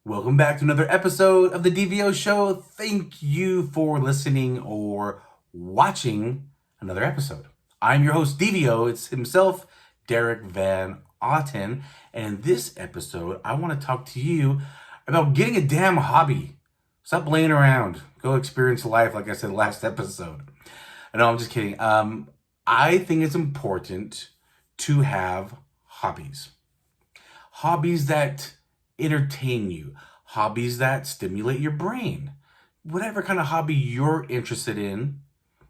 Welcome back to another episode of the DVO show. Thank you for listening or watching another episode. I'm your host, DVO. It's himself, Derek Van Otten. And in this episode, I want to talk to you about getting a damn hobby. Stop laying around. Go experience life, like I said last episode. No, I'm just kidding. I think it's important to have hobbies. Hobbies that entertain you, hobbies that stimulate your brain. Whatever kind of hobby you're interested in,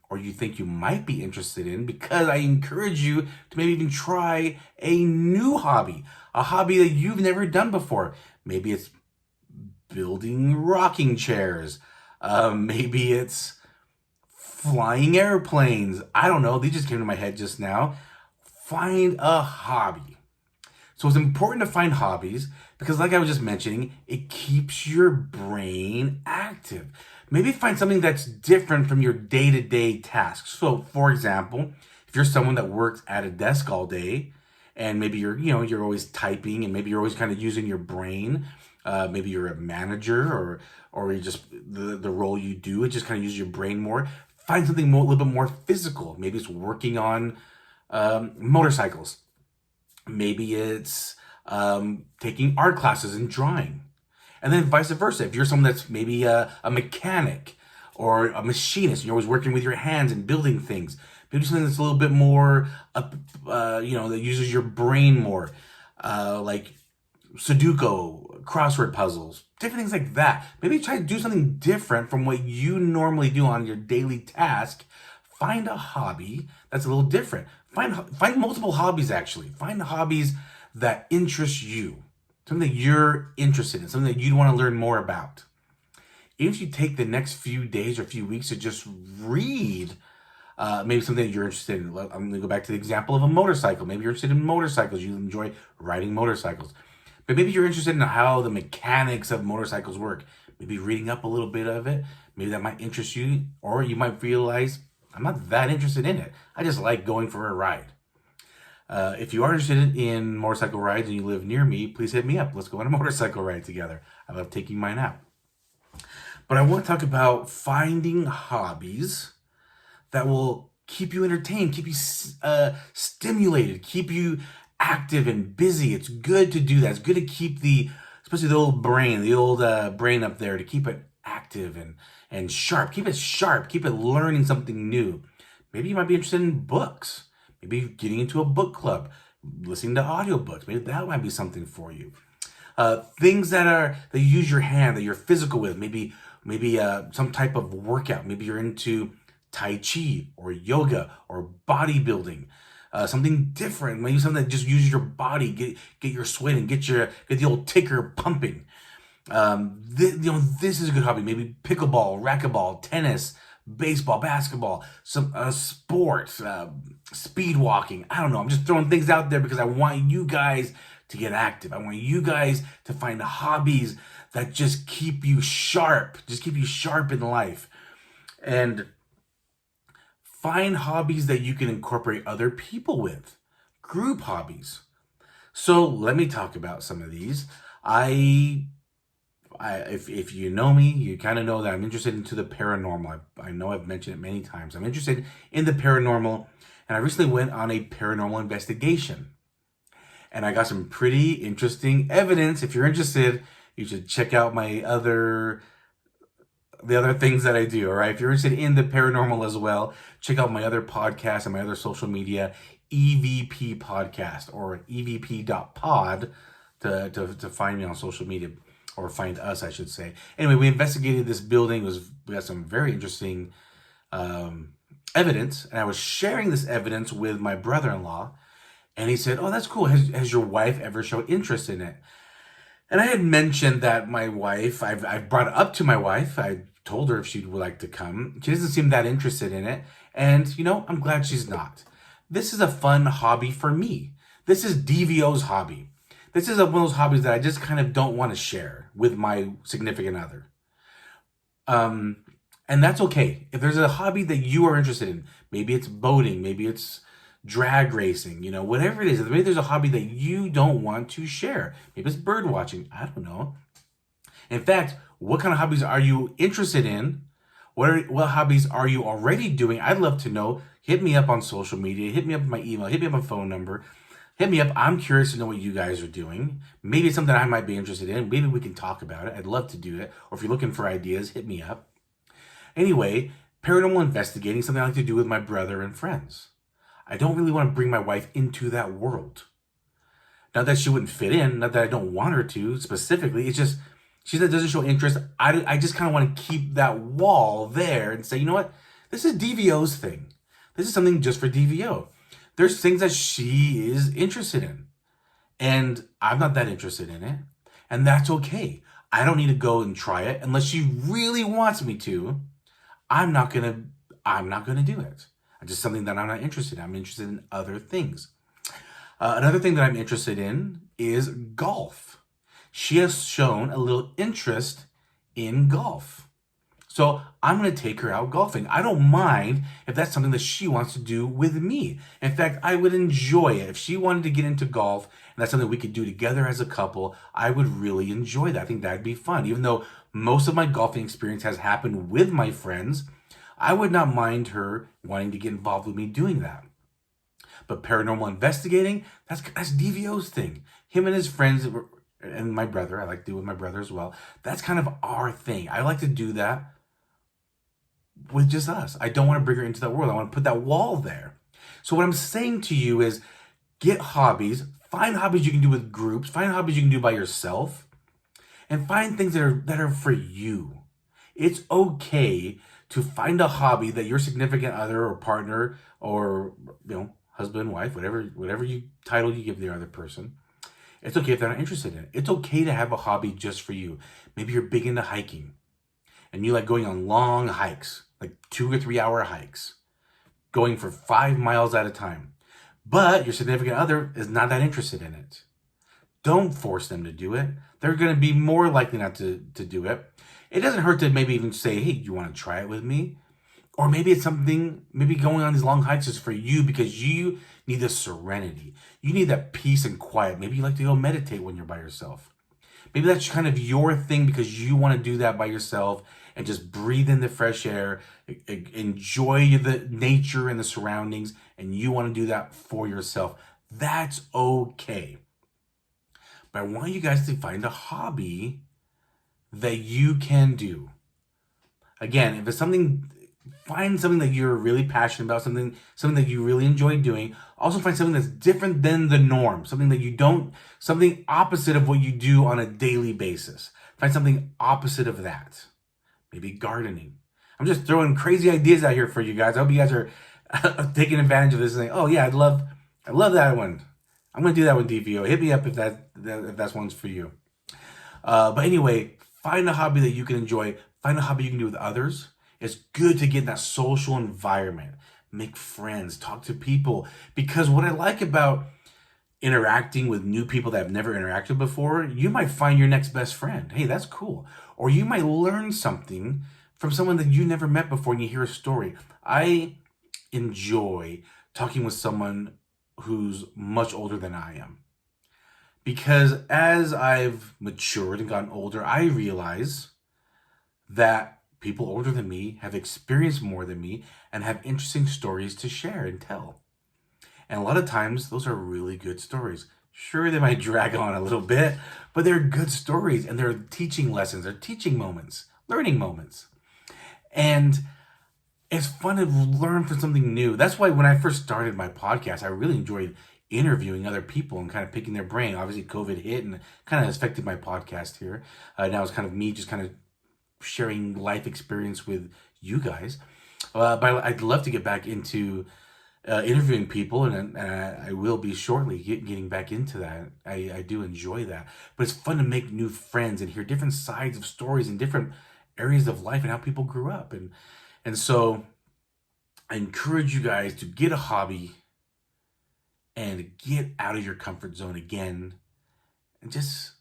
or you think you might be interested in, because I encourage you to maybe even try a new hobby, a hobby that you've never done before. Maybe it's building rocking chairs. Maybe it's flying airplanes. I don't know. They just came to my head just now. Find a hobby. So it's important to find hobbies because, like I was just mentioning, it keeps your brain active. Maybe find something that's different from your day-to-day tasks. So, for example, if you're someone that works at a desk all day, and maybe you're always typing, and maybe you're always kind of using your brain. Maybe you're a manager, or you just the role you do, it just kind of uses your brain more. Find something a little bit more physical. Maybe it's working on motorcycles. Maybe it's taking art classes and drawing. And then vice versa. If you're someone that's maybe a mechanic or a machinist, you're always working with your hands and building things. Maybe something that's a little bit more, that uses your brain more, like Sudoku, crossword puzzles, different things like that. Maybe try to do something different from what you normally do on your daily task. Find a hobby that's a little different. Find multiple hobbies, actually. Find hobbies that interest you. Something that you're interested in. Something that you'd want to learn more about. If you take the next few days or few weeks to just read maybe something that you're interested in. I'm going to go back to the example of a motorcycle. Maybe you're interested in motorcycles. You enjoy riding motorcycles. But maybe you're interested in how the mechanics of motorcycles work. Maybe reading up a little bit of it. Maybe that might interest you. Or you might realize, I'm not that interested in it. I just like going for a ride. If you are interested in motorcycle rides and you live near me, please hit me up. Let's go on a motorcycle ride together. I love taking mine out. But I want to talk about finding hobbies that will keep you entertained, keep you stimulated, keep you active and busy. It's good to do that. It's good to keep especially the old brain up there, to keep it active and sharp. Keep it sharp. Keep it learning something new. Maybe you might be interested in books. Maybe getting into a book club, listening to audiobooks. Maybe that might be something for you. Things that use your hand, that you're physical with. Maybe some type of workout. Maybe you're into Tai Chi or yoga or bodybuilding. Something different. Maybe something that just uses your body. Get your sweat and get the old ticker pumping. This is a good hobby. Maybe pickleball, racquetball, tennis, baseball, basketball, some sport, speed walking. I don't know. I'm just throwing things out there because I want you guys to get active. I want you guys to find hobbies that just keep you sharp. Just keep you sharp in life. And find hobbies that you can incorporate other people with. Group hobbies. So let me talk about some of these. If you know me, you kind of know that I'm interested into the paranormal. I know I've mentioned it many times. I'm interested in the paranormal, and I recently went on a paranormal investigation. And I got some pretty interesting evidence. If you're interested, you should check out the other things that I do, all right? If you're interested in the paranormal as well, check out my other podcast and my other social media, EVP Podcast or evp.pod to find me on social media. Or find us, I should say. Anyway, we investigated this building. We got some very interesting evidence, and I was sharing this evidence with my brother-in-law, and he said, "Oh, that's cool. Has your wife ever showed interest in it?" And I had mentioned that my wife, I've brought it up to my wife. I told her if she would like to come. She doesn't seem that interested in it, and I'm glad she's not. This is a fun hobby for me. This is DVO's hobby. This is one of those hobbies that I just kind of don't want to share with my significant other. And that's okay. If there's a hobby that you are interested in, maybe it's boating, maybe it's drag racing, whatever it is. Maybe there's a hobby that you don't want to share. Maybe it's bird watching. I don't know. In fact, what kind of hobbies are you interested in? What hobbies are you already doing? I'd love to know. Hit me up on social media. Hit me up with my email. Hit me up my phone number. Hit me up. I'm curious to know what you guys are doing. Maybe it's something I might be interested in. Maybe we can talk about it. I'd love to do it. Or if you're looking for ideas, hit me up. Anyway, paranormal investigating, something I like to do with my brother and friends. I don't really want to bring my wife into that world. Not that she wouldn't fit in, not that I don't want her to specifically. It's just she doesn't show interest. I just kind of want to keep that wall there and say, you know what? This is DVO's thing. This is something just for DVO. There's things that she is interested in. And I'm not that interested in it. And that's okay. I don't need to go and try it unless she really wants me to. I'm not gonna do it. It's just something that I'm not interested in. I'm interested in other things. Another thing that I'm interested in is golf. She has shown a little interest in golf. So I'm going to take her out golfing. I don't mind if that's something that she wants to do with me. In fact, I would enjoy it. If she wanted to get into golf and that's something we could do together as a couple, I would really enjoy that. I think that'd be fun. Even though most of my golfing experience has happened with my friends, I would not mind her wanting to get involved with me doing that. But paranormal investigating, that's DVO's thing. Him and his friends and my brother, I like to do with my brother as well. That's kind of our thing. I like to do that with just us. I don't want to bring her into that world. I want to put that wall there. So what I'm saying to you is get hobbies, find hobbies you can do with groups, find hobbies you can do by yourself, and find things that are for you. It's okay to find a hobby that your significant other or partner or husband, wife, whatever you title you give the other person. It's okay if they're not interested in it. It's okay to have a hobby just for you. Maybe you're big into hiking and you like going on long hikes, like 2 or 3 hour hikes, going for 5 miles at a time. But your significant other is not that interested in it. Don't force them to do it. They're going to be more likely not to do it. It doesn't hurt to maybe even say, hey, do you want to try it with me? Or maybe it's something, maybe going on these long hikes is for you because you need the serenity. You need that peace and quiet. Maybe you like to go meditate when you're by yourself. Maybe that's kind of your thing because you want to do that by yourself and just breathe in the fresh air, enjoy the nature and the surroundings, and you want to do that for yourself. That's okay. But I want you guys to find a hobby that you can do. Again, if it's something, find something that you're really passionate about, something that you really enjoy doing. Also find something that's different than the norm, something opposite of what you do on a daily basis. Find something opposite of that. Maybe gardening. I'm just throwing crazy ideas out here for you guys. I hope you guys are taking advantage of this and saying, oh yeah, I love that one. I'm going to do that with DVO. Hit me up if that's one's for you. But anyway, find a hobby that you can enjoy. Find a hobby you can do with others. It's good to get in that social environment. Make friends. Talk to people. Because what I like about interacting with new people that have never interacted before, you might find your next best friend. Hey, that's cool. Or you might learn something from someone that you never met before and you hear a story. I enjoy talking with someone who's much older than I am. Because as I've matured and gotten older, I realize that people older than me have experienced more than me and have interesting stories to share and tell. And a lot of times, those are really good stories. Sure, they might drag on a little bit, but they're good stories and they're teaching lessons, they're teaching moments, learning moments. And it's fun to learn from something new. That's why when I first started my podcast, I really enjoyed interviewing other people and kind of picking their brain. Obviously, COVID hit and kind of affected my podcast here. Now it's kind of me just kind of sharing life experience with you guys. But I'd love to get back into interviewing people, and I will be shortly getting back into that. I do enjoy that. But it's fun to make new friends and hear different sides of stories and different areas of life and how people grew up. And so I encourage you guys to get a hobby and get out of your comfort zone again. And just,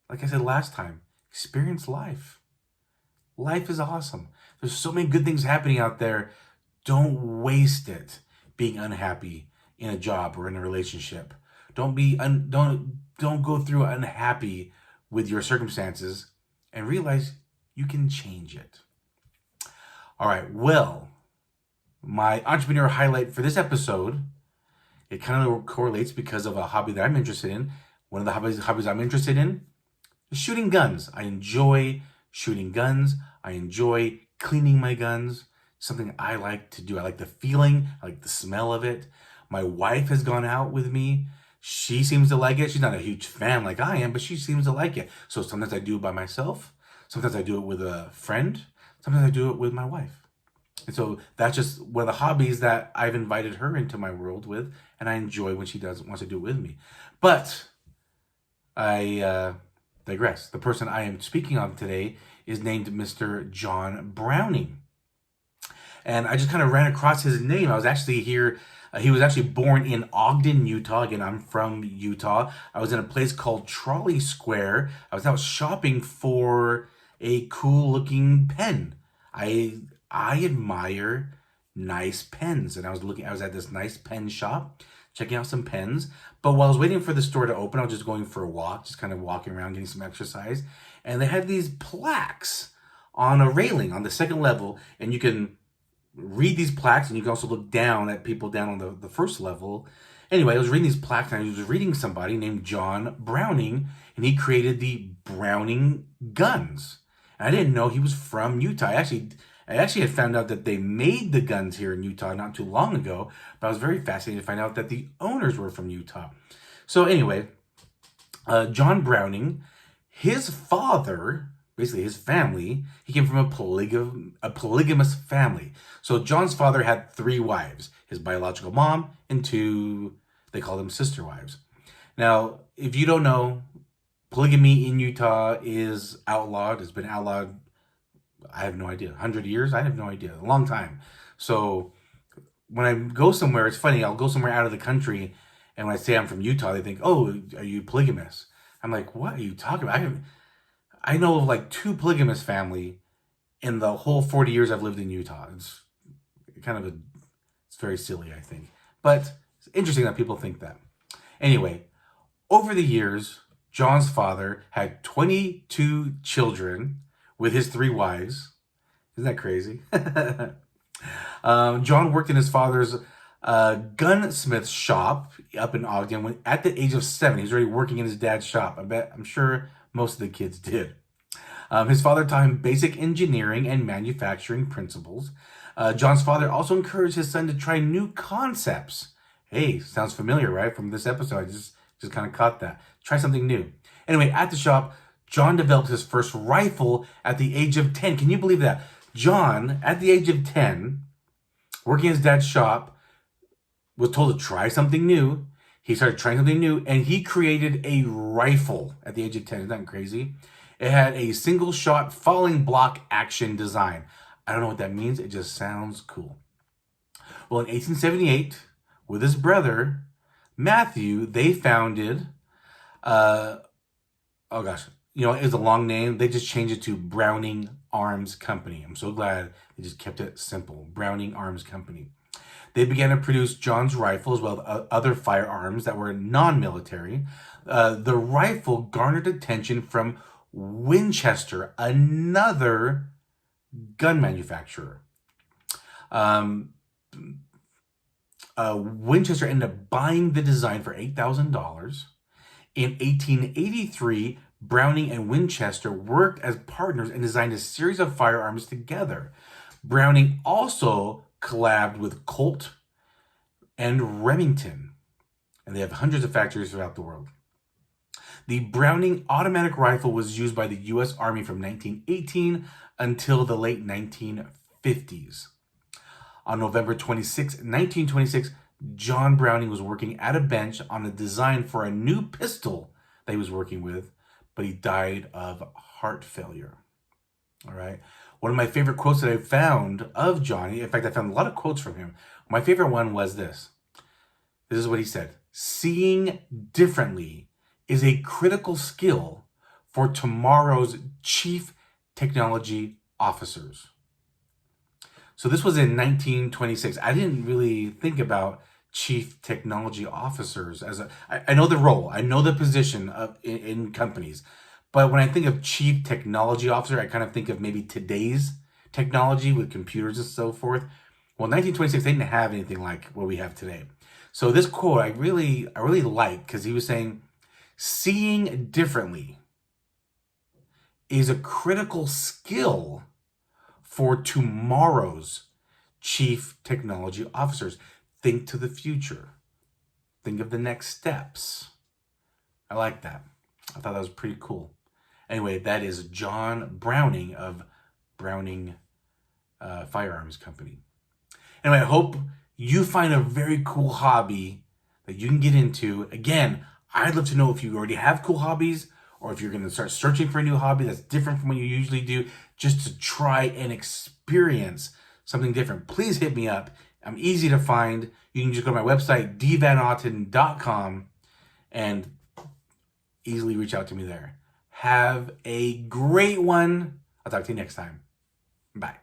like I said last time, experience life. Life is awesome. There's so many good things happening out there. Don't waste it being unhappy in a job or in a relationship. Don't go through unhappy with your circumstances and realize you can change it. All right, well, my entrepreneur highlight for this episode, it kind of correlates because of a hobby that I'm interested in. One of the hobbies I'm interested in is shooting guns. I enjoy shooting guns. I enjoy cleaning my guns. Something I like to do. I like the feeling. I like the smell of it. My wife has gone out with me. She seems to like it. She's not a huge fan like I am, but she seems to like it. So sometimes I do it by myself. Sometimes I do it with a friend. Sometimes I do it with my wife. And so that's just one of the hobbies that I've invited her into my world with, and I enjoy when she wants to do it with me. But I digress. The person I am speaking of today is named Mr. John Browning. And I just kind of ran across his name. I was actually here. He was actually born in Ogden, Utah. Again, I'm from Utah. I was in a place called Trolley Square. I was out shopping for a cool looking pen. I admire nice pens, and I was at this nice pen shop checking out some pens. But while I was waiting for the store to open, I was just going for a walk, just kind of walking around, getting some exercise. And they had these plaques on a railing on the second level, and you can read these plaques, and you can also look down at people down on the first level. Anyway, I was reading these plaques, and I was reading somebody named John Browning, and he created the Browning guns. And I didn't know he was from Utah. I actually had found out that they made the guns here in Utah not too long ago, but I was very fascinated to find out that the owners were from Utah. So anyway, John Browning, his father, basically his family, he came from a polygamous family. So John's father had 3 wives, his biological mom and 2, they call them sister wives. Now, if you don't know, polygamy in Utah is outlawed. It's been outlawed, I have no idea, 100 years? I have no idea, a long time. So when I go somewhere, it's funny, I'll go somewhere out of the country, and when I say I'm from Utah, they think, oh, are you polygamous? I'm like, what are you talking about? I know of like 2 polygamous family in the whole 40 years I've lived in Utah. It's very silly, I think. But it's interesting that people think that. Anyway, over the years, John's father had 22 children with his 3 wives. Isn't that crazy? John worked in his father's gunsmith shop up in Ogden at the age of 7. He was already working in his dad's shop. I'm sure most of the kids did. His father taught him basic engineering and manufacturing principles. John's father also encouraged his son to try new concepts. Hey, sounds familiar, right? From this episode, I just kind of caught that. Try something new. Anyway, at the shop, John developed his first rifle at the age of 10. Can you believe that? John, at the age of 10, working in his dad's shop, was told to try something new. He started trying something new, and he created a rifle at the age of 10. Isn't that crazy? It had a single-shot falling block action design. I don't know what that means. It just sounds cool. Well, in 1878, with his brother, Matthew, they founded, it was a long name. They just changed it to Browning Arms Company. I'm so glad they just kept it simple. Browning Arms Company. They began to produce John's rifle as well as other firearms that were non-military. The rifle garnered attention from Winchester, another gun manufacturer. Winchester ended up buying the design for $8,000. In 1883, Browning and Winchester worked as partners and designed a series of firearms together. Browning also collabed with Colt and Remington, and they have hundreds of factories throughout the world. The Browning automatic rifle was used by the U.S. Army from 1918 until the late 1950s. On November 26, 1926, John Browning was working at a bench on a design for a new pistol that he was working with, but he died of heart failure. All right. One of my favorite quotes that I found of Johnny, in fact, I found a lot of quotes from him. My favorite one was this. This is what he said. Seeing differently is a critical skill for tomorrow's chief technology officers. So this was in 1926. I didn't really think about chief technology officers as I know the role, I know the position in companies, But when I think of chief technology officer, I kind of think of maybe today's technology with computers and so forth. Well, 1926, they didn't have anything like what we have today. So this quote I really like, because he was saying, seeing differently is a critical skill for tomorrow's chief technology officers. Think to the future. Think of the next steps. I like that. I thought that was pretty cool. Anyway, that is John Browning of Browning Firearms Company. Anyway, I hope you find a very cool hobby that you can get into. Again, I'd love to know if you already have cool hobbies, or if you're going to start searching for a new hobby that's different from what you usually do, just to try and experience something different. Please hit me up. I'm easy to find. You can just go to my website, dvanotten.com, and easily reach out to me there. Have a great one. I'll talk to you next time. Bye.